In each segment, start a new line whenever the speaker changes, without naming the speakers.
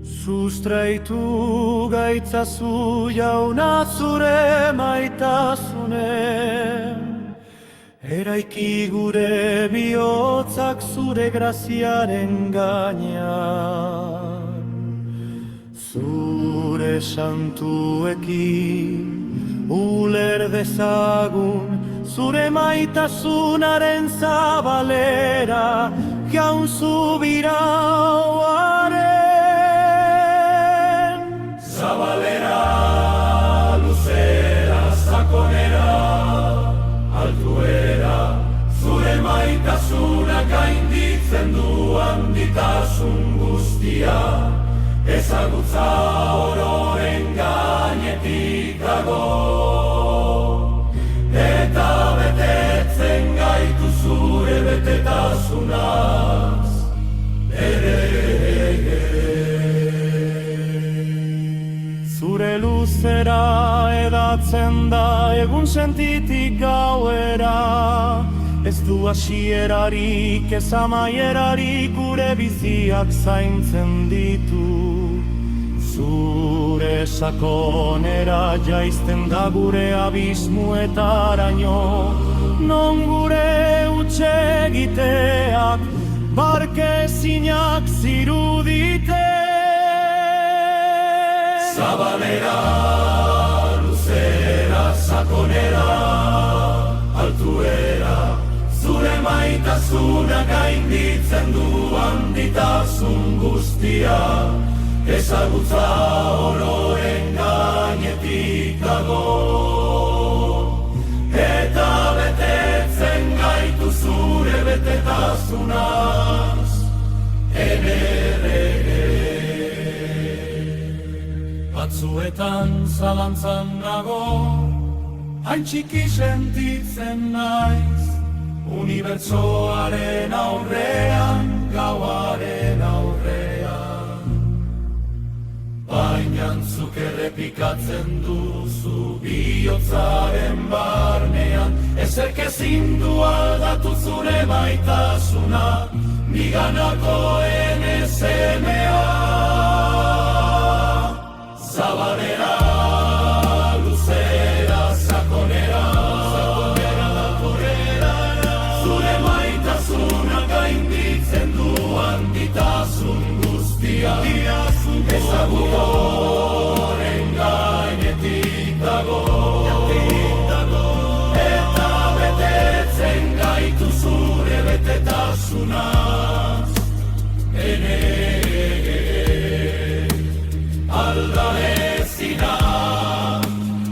Sustraitu gaitzazu jauna zure maitasunen, eraiki gure bihotzak zure graziaren gainean. Zure santuekin uler dezagun, zure maitasunaren zabalera, jaun zubirauaren.
Zabalera, luzera, sakonera, altuera, zure maitasuna gainditzen du handitasun guztia, ezagutza ororen gainetik dago, eta betetzen gaitu zure betetasunaz,
Zure luzera edatzen da egun sentitik gauera, ez du hasierarik ez amaierarik gure biziak zaintzen ditu. Zure sakonera jaisten da gure abismuetaraino, non gure hutsegiteak barkezinak zirudite.
Zabalera, luzera, sakonera, altuera, zure maitasuna gainditzen du handitasun guztia, ezagutza ororen gainetik dago, eta betetzen gaitu zure betetasunaz, Batzuetan zalantzan nago, hain txiki sentitzen naiz, unibertsoaren aurrean, gauaren aurrean. Baina zuk errepikatzen duzu bihotzaren barnean, ezerk ezin du aldatu zure maitasuna, niganakoen ezemea. Zabalera, luzera, sakonera, altuera, zure maitasuna gainditzen du handitasun guztia, ezagutu horren gainetik dago, eta betetzen gaitu zure betetasunaz, alda ezina,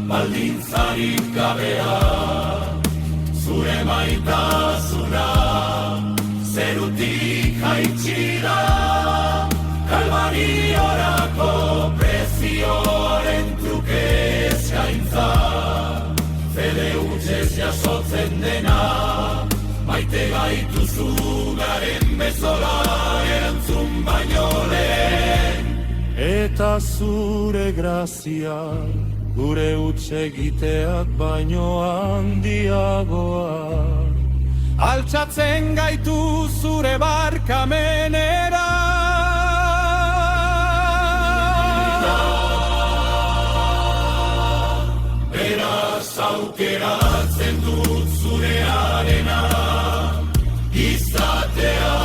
baldintzarik gabea, zure maitasuna, zerutik jaitsi da, kalbariorako prezioaren truke eskaintza, fede hutsez jasotzen dena, maite gaituzu garen bezala erantzun baino lehen.
Eta zure grazia, gure hutsegiteak baino handiagoa, altxatzen gaitu zure barkamenera.
Beraz aukeratzen dut zure arena, izatea,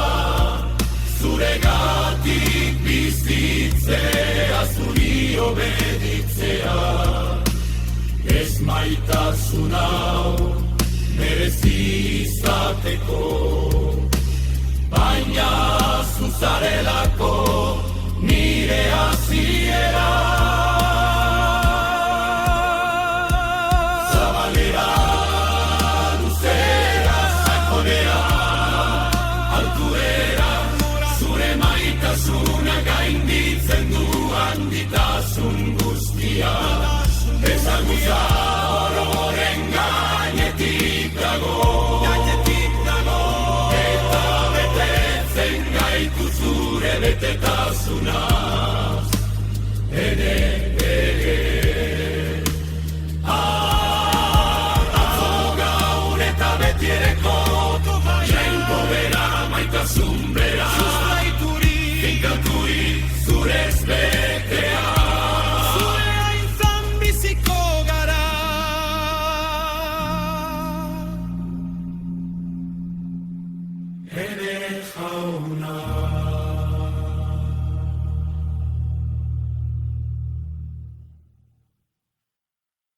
zure gatik bizitzea, zuri obeditzea. Ez maitasun hau merezi izateko, baina zuzarelako nire hasiera. Zabalera, luzera, sakonera, altuera, zure maitasuna gainditzen du handitasun guztia, ezagutza ororen gainetik dago, eta betetzen gaitu zure betetasunaz, atzo gaur eta betiereko, jainko bera, maitasun bera, finkaturi zure ezbera.
jauna.